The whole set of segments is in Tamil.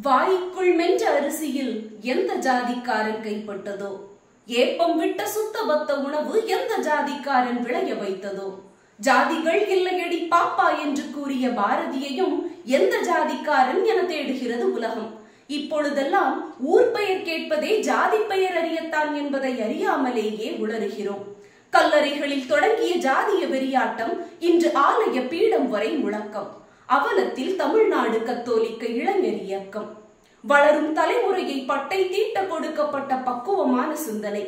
வாய்க்குள் மென்ற அரிசியில் எந்த ஜாதிக்காரன் கைப்பட்டதோ, ஏப்பம் விட்ட சுத்தபத்த உணவு எந்த ஜாதிக்காரன் விளைய வைத்ததோ, ஜாதிகள் இல்லையடி பாப்பா என்று கூறிய பாரதியையும் எந்த ஜாதிக்காரன் என தேடுகிறது உலகம். இப்பொழுதெல்லாம் ஊர் பெயர் கேட்பதே ஜாதி பெயர் அறியத்தான் என்பதை அறியாமலேயே உளறுகிறோம். கல்லறைகளில் தொடங்கிய ஜாதிய வெறியாட்டம் இன்று ஆலய பீடம் வரை முழக்கம். அவலத்தில் தமிழ்நாடு கத்தோலிக்க இளைஞர் இயக்கம். வளரும் தலைமுறையை பட்டை தீட்ட கொடுக்கப்பட்ட பக்குவமான சிந்தனை.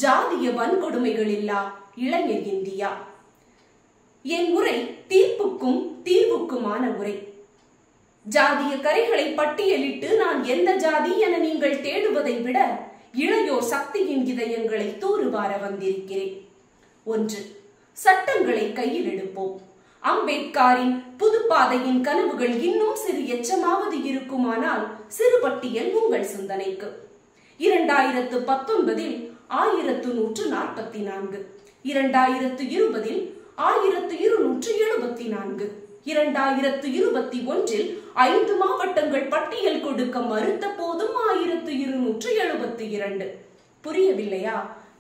ஜாதிய வன்கொடுமைகள் இல்லா இளைஞர் இந்தியா. என் உரை தீர்ப்புக்கும் தீர்வுக்குமான உரை. ஜாதிய கரைகளை பட்டியலிட்டு நான் எந்த ஜாதி என நீங்கள் தேடுவதை விட இளையோர் சக்தியின் இதயங்களை தூறுவார வந்திருக்கிறேன். 1. சட்டங்களை கையில் எடுப்போம். அம்பேத்கரின் புதுப்பாதையின் கனவுகள் இன்னும் சிறு எச்சமாவது இருக்குமானால் சிறுபட்டியல் உங்கள் சிந்தனைக்கு. 2019 1144, 2020 1274, 2021 5 மாவட்டங்கள் பட்டியல் கொடுக்க மறுத்த போதும் 1272. புரியவில்லையா?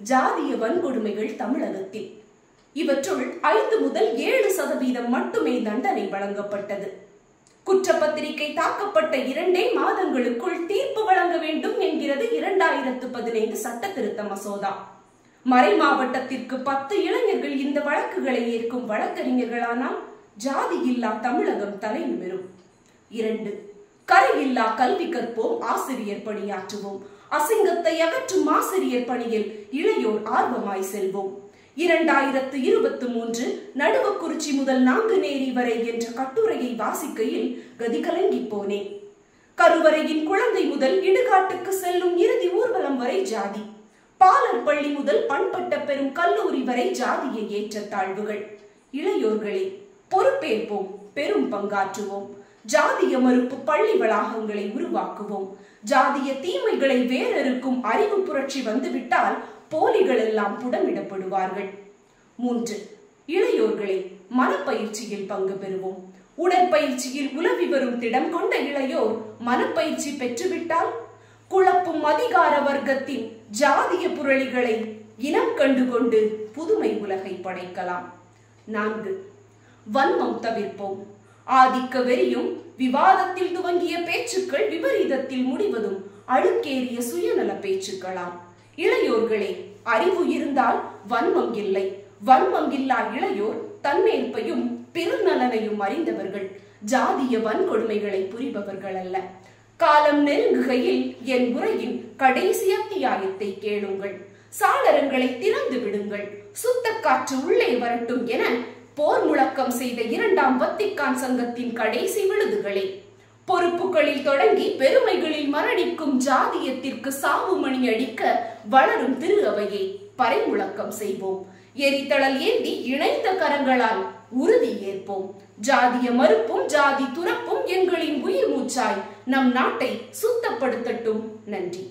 ஜாதிய வன்கொடுமைகள் தமிழகத்தில். இவற்றுள் 5 முதல் 7% மட்டுமே தண்டனை வழங்கப்பட்டது. குற்றப்பத்திரிகை தாக்கப்பட்ட 2 மாதங்களுக்குள் தீர்ப்பு வழங்க வேண்டும் என்கிறது 2015 சட்ட திருத்த மசோதா. மறை மாவட்டத்திற்கு 10 இளைஞர்கள் இந்த வழக்குகளை ஏற்கும் வழக்கறிஞர்களானால் ஜாதி இல்லா தமிழகம் தலை நிமிரும். 2. கரையில்லா கல்வி கற்போம், ஆசிரியர் பணியாற்றுவோம். அசிங்கத்தை அகற்றும் ஆசிரியர் பணியில் இளையோர் ஆர்வமாய் செல்வோம். 2023 நடுவக்குறிச்சி முதல் நாங்குநேரி வரை என்ற கட்டுரையை வாசிக்கையில் கதிகலங்கி போனேன். கருவறையின் குழந்தை முதல் இடுகாட்டுக்கு செல்லும் இறுதி ஊர்வலம் வரை ஜாதி. பாலர் பள்ளி முதல் பண்பட்ட பெரும் கல்லூரி வரை ஜாதிய ஏற்றத்தாழ்வுகள். இளையோர்களே, பொறுப்பேற்போம், பெரும் பங்காற்றுவோம். ஜாதிய மறுப்பு பள்ளி வளாகங்களை உருவாக்குவோம். ஜாதிய தீமைகளை வேறறுக்கும் அறிவு புரட்சி வந்துவிட்டால் போலிகள் எல்லாம் புடமிடப்படுவார்கள். 3. இளையோர்களே, மனப்பயிற்சியில் பங்கு பெறுவோம். உடற்பயிற்சியில் உலவி வரும் திடம் கொண்ட இளையோர் மனப்பயிற்சி பெற்றுவிட்டால் குழப்பும் அதிகார வர்க்கத்தின் ஜாதிய புரளிகளை இனம் கண்டுகொண்டு புதுமை உலகை படைக்கலாம். 4. வன்மம் தவிர்ப்போம். ஆதிக்க வெறியும் விவாதத்தில் துவங்கிய பேச்சுக்கள் விபரீதத்தில் முடிவதும் அழுக்கேறிய சுயநல பேச்சுக்களாம். இளையோர்களே, அறிவு இருந்தால் வன்மம் இல்லை. வன்மம் இல்லா இளையோர் தன்னேற்பையும் பெருநலனையும் அறிந்தவர்கள், ஜாதிய வன்கொடுமைகளை புரிபவர்கள் அல்ல. காலம் நெருங்குகையில் என் உரையின் கடைசி அத்தியாயத்தை கேளுங்கள். சாளரங்களை திறந்து விடுங்கள், சுத்த காற்று உள்ளே வரட்டும் என போர் முழக்கம் செய்த 2ஆம் வத்திக்கான் சங்கத்தின் கடைசி விழுதுகளே. பொறுப்புகளில் தொடங்கி பெருமைகளில் மரணிக்கும் ஜாதியத்திற்கு சாவு மணி அடிக்க வளரும் திரு அவையை பறை முழக்கம் செய்வோம். எரித்தளல் ஏந்தி இணைந்த கரங்களால் உறுதி ஏற்போம். ஜாதிய மறுப்பும் ஜாதி துறப்பும் எங்களின் உயிர் மூச்சாய் நம் நாட்டை சுத்தப்படுத்தட்டும். நன்றி.